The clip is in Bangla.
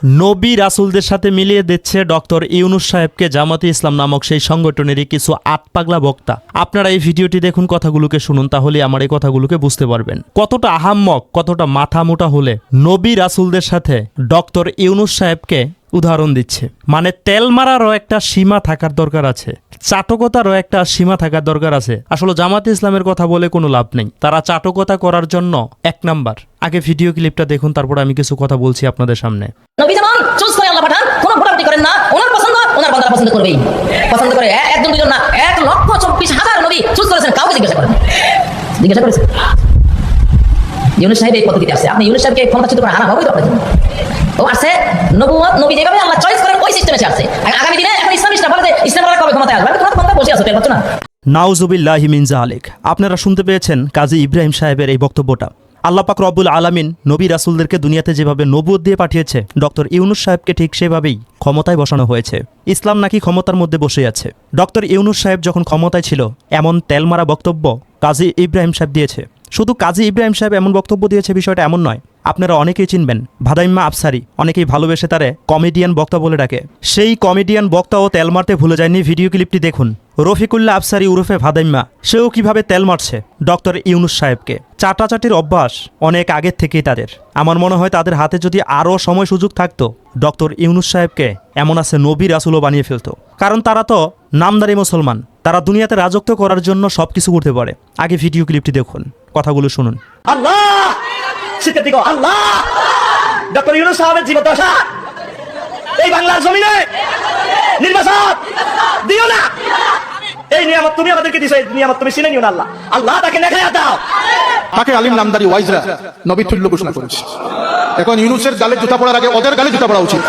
নবী রাসূলদের সাথে মিলিয়ে দিচ্ছে ডক্টর ইউনূস সাহেবকে জামাতে ইসলাম নামক সেই সংগঠনেরই কিছু আতপাগলা বক্তা। আপনারা এই ভিডিওটি দেখুন, কথাগুলোকে শুনুন, তাহলে আমার এই কথাগুলোকে বুঝতে পারবেন কতটা আহাম্মক, কতটা মাথা মোটা হলে নবী রাসূলদের সাথে ডক্টর ইউনূস সাহেবকে উদাহরণ দিচ্ছে। মানে তেল মারারও একটা সীমা থাকার দরকার আছে, চাটকতারও একটা সীমা থাকার দরকার আছে। আসলে জামাতে ইসলামের কথা বলে কোনো লাভ নেই, তারা চাটকতা করার জন্য এক নাম্বার। আগে ভিডিও ক্লিপটা দেখুন, তারপর আমি কিছু কথা বলছি আপনাদের সামনে। নবী যেমন চুজ করে আল্লাহ পাঠান, কোনো ভোটাভুটি করেন না, ওনার পছন্দ ওনার বান্দারা পছন্দ করবেই, পছন্দ করে একজন দুজন না 1,24,000 নবী চুজ করেছেন। কাউকে জিজ্ঞাসা করেছেন ইউনূস সাহেব এই পদ্ধতিতে আসছে, আপনি ইউনূস সাহেবকে ক্ষমতাচ্যুত করে আনা হবেই তো আপনার জন্য। ও আসছে নবুয়ত, নবী যেভাবে আল্লাহ চয়েস করেন ওই সিস্টেমে আসছে। আগামী দিনে এখন ইসলামিস্টরা বলে যে ইসলামরা কবে ক্ষমতায় আসবে, তোমার ক্ষমতায় বসে আছো, টের পাচ্ছ না? নাউজুবিল্লাহি মিন যালিক। আপনারা শুনতে পেয়েছেন কাজী ইব্রাহিম সাহেবের এই বক্তব্যটা। আল্লাহ পাক রব্বুল আলামিন নবী রাসূলদেরকে দুনিয়াতে যেভাবে নবুয়ত দিয়ে পাঠিয়েছে, ডক্টর ইউনূস সাহেবকে ঠিক সেভাবেই ক্ষমতায় বসানো হয়েছে। ইসলাম নাকি ক্ষমতার মধ্যে বসে আছে। ডক্টর ইউনূস সাহেব যখন ক্ষমতায় ছিল, এমন তেলমারা বক্তব্য কাজী ইব্রাহিম সাহেব দিয়েছে। শুধু কাজী ইব্রাহিম সাহেব এমন বক্তব্য দিয়েছে বিষয়টা এমন নয়। আপনারা অনেকেই চিনবেন ভাদাইম্মা আফসারি, অনেকেই ভালোবেসে তারে কমেডিয়ান বক্তা বলে ডাকে। সেই কমেডিয়ান বক্তাও তেল মারতে ভুলে যায়নি। ভিডিও ক্লিপটি দেখুন। রফিকুল্লাহ আফসারি উরফে ভাদাইম্মা, সেও কিভাবে তেল মারছে ডক্টর ইউনূস সাহেবকে। চাটাচাটির অভ্যাস অনেক আগের থেকেই তাদের। আমার মনে হয় তাদের হাতে যদি আরও সময় সুযোগ থাকতো, ডক্টর ইউনূস সাহেবকে এমন আছে নবী রাসূলও বানিয়ে ফেলতো। কারণ তারা তো নামদারি মুসলমান, তারা দুনিয়াতে রাজত্ব করার জন্য সবকিছু করতে পারে। আগে ভিডিও ক্লিপটি দেখুন, কথাগুলো শুনুন। আল্লাহ শিক্ষার্থী গো, আল্লাহ ডক্টর ইউনূস সাহেবের জীবদ্দশা এই বাংলার জমিনে নির্বাচন দিও না। এই নিয়ামত তুমি আমাদেরকে দিছো, এই নিয়ামত তুমি ছিনে নিও না। আল্লাহ আল্লাহ তাকে নেখায়া দাও। তাকে আলিম নামদারি ওয়াইজরা নবী তুল্য ঘোষণা করেছে। এখন ইউনূসের গালে জুতা পড়ার আগে ওদের গালে জুতা পড়া উচিত।